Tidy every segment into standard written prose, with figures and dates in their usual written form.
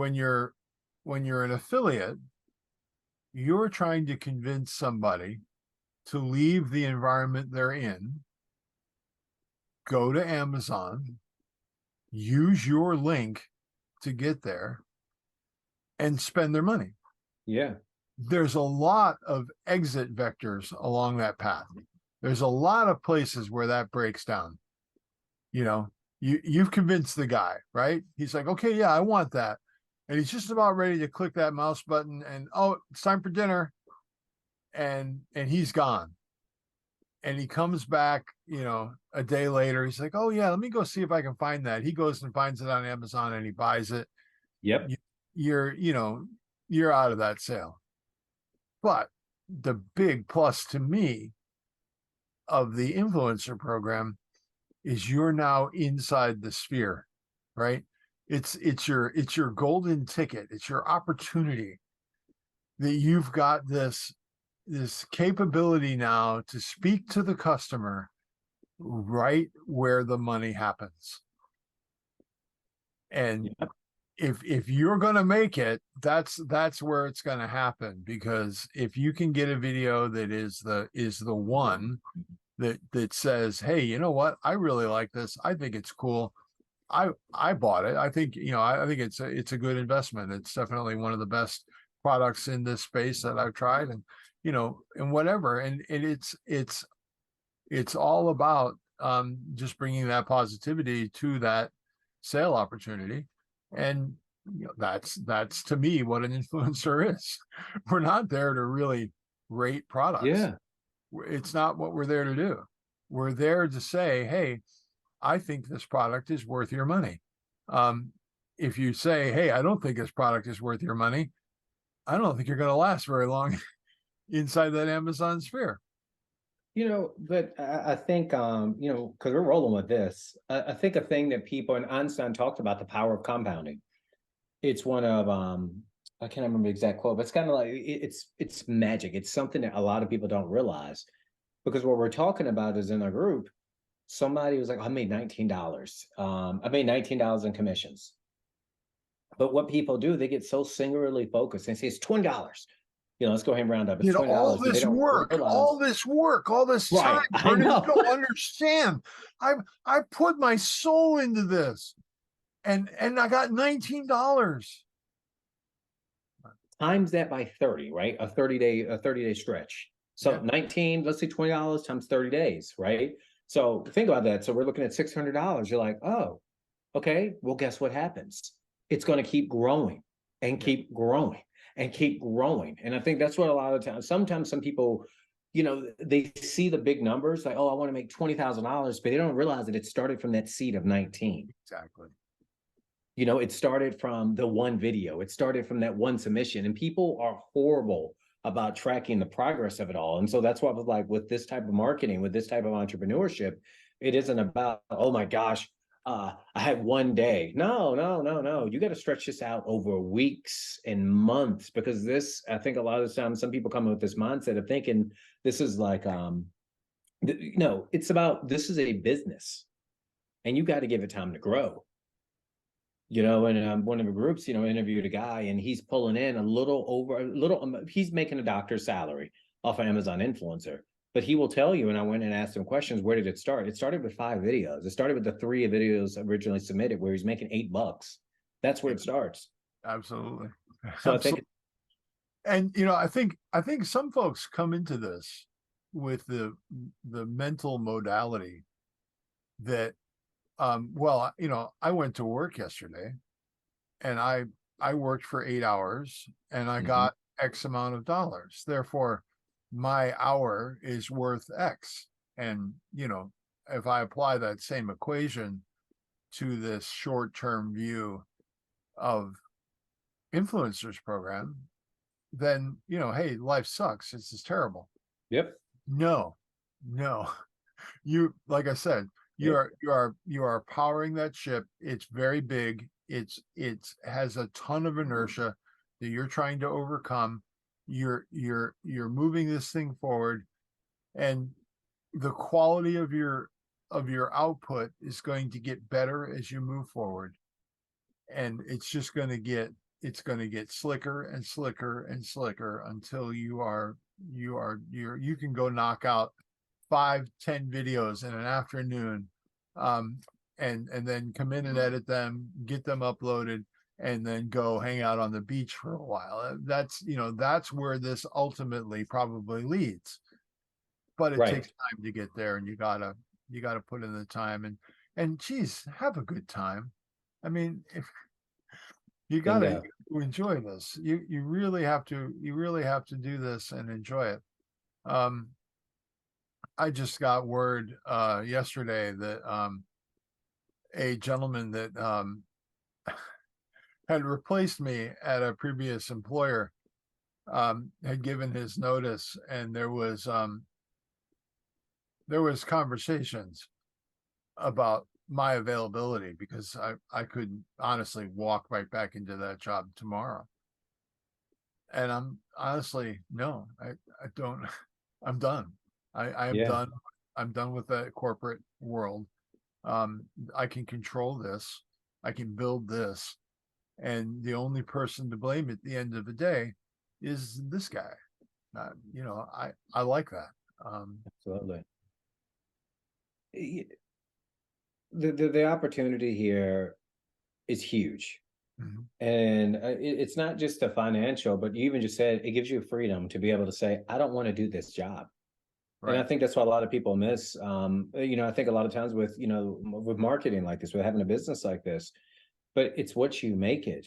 when you're an affiliate, you're trying to convince somebody to leave the environment they're in, go to Amazon, use your link to get there, and spend their money. Yeah. There's a lot of exit vectors along that path. There's a lot of places where that breaks down. You know, you've convinced the guy, right? He's like, okay, yeah, I want that. And he's just about ready to click that mouse button and, oh, it's time for dinner. And he's gone. And he comes back, a day later. He's like, oh yeah, let me go see if I can find that. He goes and finds it on Amazon and he buys it. Yep. You're out of that sale. But the big plus to me of the influencer program is you're now inside the sphere, right? It's your golden ticket. It's your opportunity that you've got this capability now to speak to the customer right where the money happens. And Yep. if you're going to make it, that's where it's going to happen, because if you can get a video that is the one that says, hey, you know what, I really like this, I think it's cool, I bought it, I think, I think it's a good investment, it's definitely one of the best products in this space that I've tried, and and whatever, and it's all about just bringing that positivity to that sale opportunity. And that's to me what an influencer is. We're not there to really rate products. Yeah. It's not what we're there to do. We're there to say, hey, I think this product is worth your money. If you say, hey, I don't think this product is worth your money, I don't think you're going to last very long inside that Amazon sphere. But I think, because we're rolling with this, I think a thing that people, and Einstein talked about the power of compounding. It's one of, I can't remember the exact quote, but it's kind of like, it's magic. It's something that a lot of people don't realize, because what we're talking about is in a group, somebody was like, I made $19. I made $19 in commissions. But what people do, they get so singularly focused and say it's $20. Let's go ahead and round up. It's All $20, but they this don't work, realize. all this time, Right. I Vernon, you know. don't understand. I put my soul into this, and I got $19. Times that by 30, right? A 30-day stretch. So Yeah. 19, let's say $20 times 30 days, right? So think about that. So we're looking at $600. You're like, oh, okay. Well, guess what happens? It's going to keep growing and Yeah. keep growing and keep growing. And I think that's what a lot of times, sometimes some people, they see the big numbers like, oh, I want to make $20,000, but they don't realize that it started from that seed of 19. Exactly. It started from the one video, it started from that one submission, and people are horrible about tracking the progress of it all. And so that's why I was like, with this type of marketing, with this type of entrepreneurship, it isn't about, oh my gosh, I had one day. No, no, no, no. You got to stretch this out over weeks and months, because this, I think a lot of the time, some people come with this mindset of thinking this is like, it's about, this is a business and you got to give it time to grow. And one of the groups, interviewed a guy, and he's pulling in he's making a doctor's salary off of Amazon influencer. But he will tell you, and I went and asked him questions, where did it start? It started with 5 videos. It started with the 3 videos originally submitted, where he's making $8. That's where it starts. Absolutely. So Absolutely. And I think some folks come into this with the mental modality that well, I went to work yesterday, and I worked for 8 hours, and I got X amount of dollars. Therefore, my hour is worth X. And, if I apply that same equation to this short-term view of influencers program, then, hey, life sucks. This is terrible. Yep. No, no. Like I said, Yep. you are powering that ship. It's very big. It has a ton of inertia that you're trying to overcome. You're moving this thing forward, and the quality of your output is going to get better as you move forward, and it's just going to get it's going to get slicker and slicker and slicker until you can go knock out 5-10 videos in an afternoon, um, and then come in and edit them, get them uploaded, and then go hang out on the beach for a while. That's where this ultimately probably leads. But it Right. takes time to get there, and you gotta put in the time, and geez, have a good time. I mean, if you gotta Bingo. enjoy this, you really have to do this and enjoy it. Um, I just got word yesterday that a gentleman that had replaced me at a previous employer had given his notice, and there was conversations about my availability because I could honestly walk right back into that job tomorrow. And I'm honestly, no, I don't. I'm done. I'm Yeah. done. I'm done with the corporate world. I can control this. I can build this, and the only person to blame at the end of the day is this guy. I like that. Absolutely. Y- the opportunity here is huge. Mhm. And it's not just the financial, but you even just said it gives you freedom to be able to say, I don't want to do this job. And I Right. think that's what a lot of people miss. I think a lot of times with, with marketing like this, with having a business like this, but it's what you make it.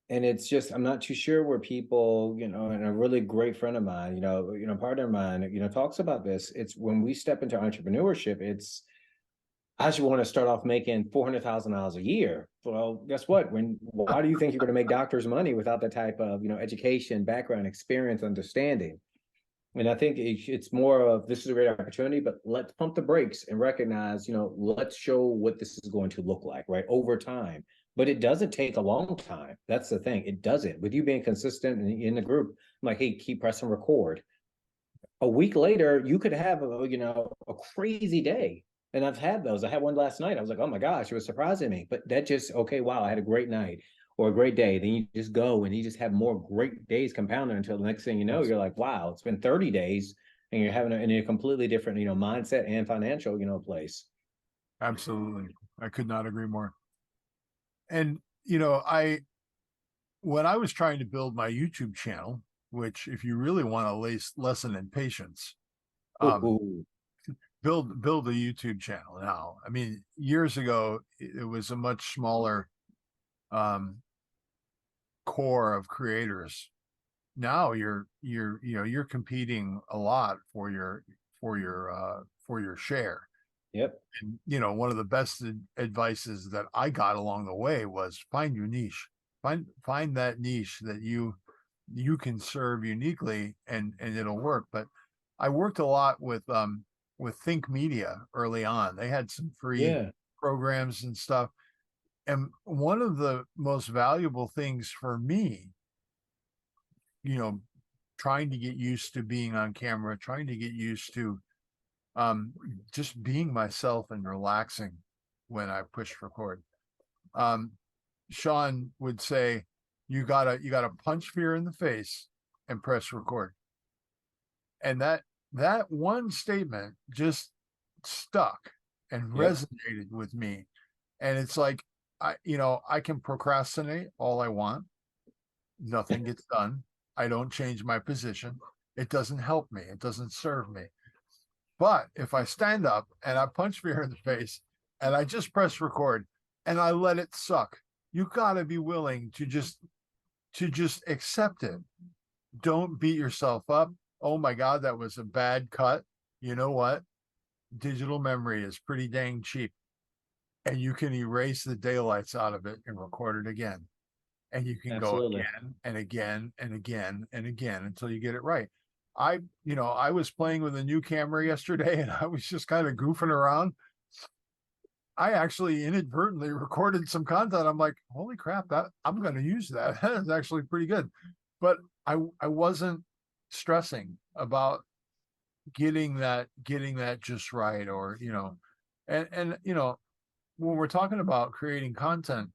And it's just, I'm not too sure where people, and a really great friend of mine, partner of mine, talks about this. It's when we step into entrepreneurship, I should want to start off making $400,000 a year. Well, guess what? Why do you think you're going to make doctors money without that type of, education, background, experience, understanding? And I think it's more of this is a great opportunity, but let's pump the brakes and recognize, let's show what this is going to look like, right, over time. But it doesn't take a long time. That's the thing. It doesn't. With you being consistent in the group, I'm like, hey, keep pressing record. A week later, you could have a crazy day. And I've had those. I had one last night. I was like, oh my gosh, it was surprising me. But that just okay, wow, I had a great night or a great day. Then you just go and you just have more great days compounded until the next thing you know, Yes. you're like, wow, it's been 30 days and you're having in a completely different, mindset and financial, place. Absolutely. I could not agree more. And I when I was trying to build my YouTube channel, which if you really want a lesson in patience, um, Ooh, build a YouTube channel now. I mean, years ago it was a much smaller um, core of creators. Now you're competing a lot for your share. yep, And one of the best advices that I got along the way was find your niche. Find that niche that you can serve uniquely, and it'll work. But I worked a lot with Think Media early on. They had some free yeah, programs and stuff. And one of the most valuable things for me, you know, trying to get used to being on camera, trying to get used to um just being myself and relaxing when I push record. Um Sean would say, you gotta punch fear in the face and press record. And that one statement just stuck and yep, resonated with me. And it's like I can procrastinate all I want. Nothing gets done. I don't change my position. It doesn't help me. It doesn't serve me. But if I stand up and I punch fear in the face and I just press record and I let it suck, you got to be willing to just accept it. Don't beat yourself up. Oh my God, that was a bad cut. You know what? Digital memory is pretty dang cheap, and you can erase the daylights out of it and record it again. And you can go absolutely. again and again and again and again until you get it right. I was playing with a new camera yesterday and I was just kind of goofing around. I actually inadvertently recorded some content. I'm like, holy crap, that I'm going to use that. That is actually pretty good. But I wasn't stressing about getting that just right, or and when we're talking about creating content,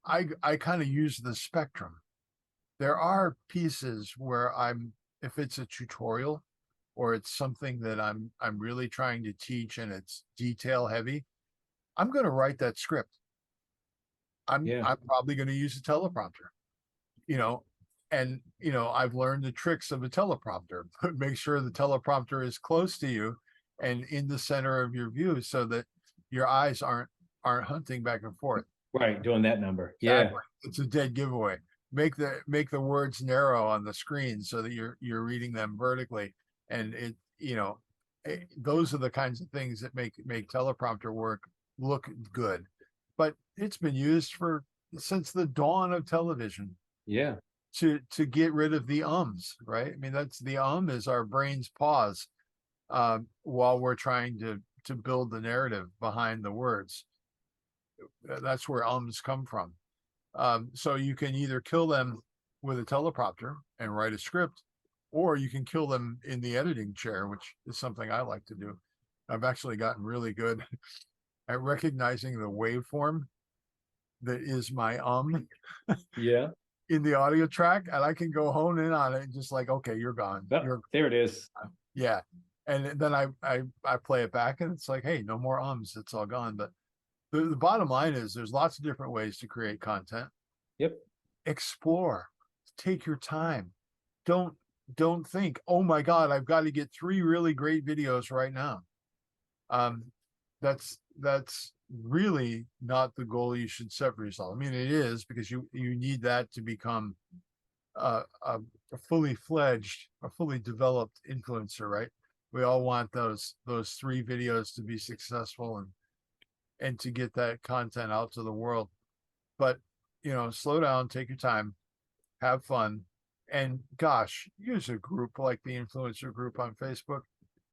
I kind of use the spectrum. There are pieces where if it's a tutorial or it's something that I'm really trying to teach and it's detail heavy, I'm going to write that script. Yeah. I'm probably going to use a teleprompter, you know, and I've learned the tricks of a teleprompter. Make sure the teleprompter is close to you and in the center of your view so that your eyes aren't hunting back and forth. Right. Doing that number. Yeah. Exactly. It's a dead giveaway. Make the words narrow on the screen so that you're reading them vertically, and those are the kinds of things that make teleprompter work look good. But it's been used since the dawn of television Yeah. to get rid of the ums, right? I mean, that's the is our brain's pause while we're trying to build the narrative behind the words. That's where ums come from. So you can either kill them with a teleprompter and write a script, or you can kill them in the editing chair, which is something I like to do. I've actually gotten really good at recognizing the waveform that is my Yeah. in the audio track, and I can go hone in on it and just like, okay, you're gone. Oh, there it is. Yeah. And then I play it back and it's like, hey, no more ums, it's all gone. But the bottom line is there's lots of different ways to create content. Yep. Explore, take your time. Don't think, oh my God, I've got to get 3 really great videos right now. That's really not the goal you should set for yourself. I mean, it is, because you need that to become a fully fledged, a fully developed influencer, right? We all want those 3 videos to be successful and to get that content out to the world. But slow down, take your time, have fun, and gosh, use a group like the influencer group on Facebook.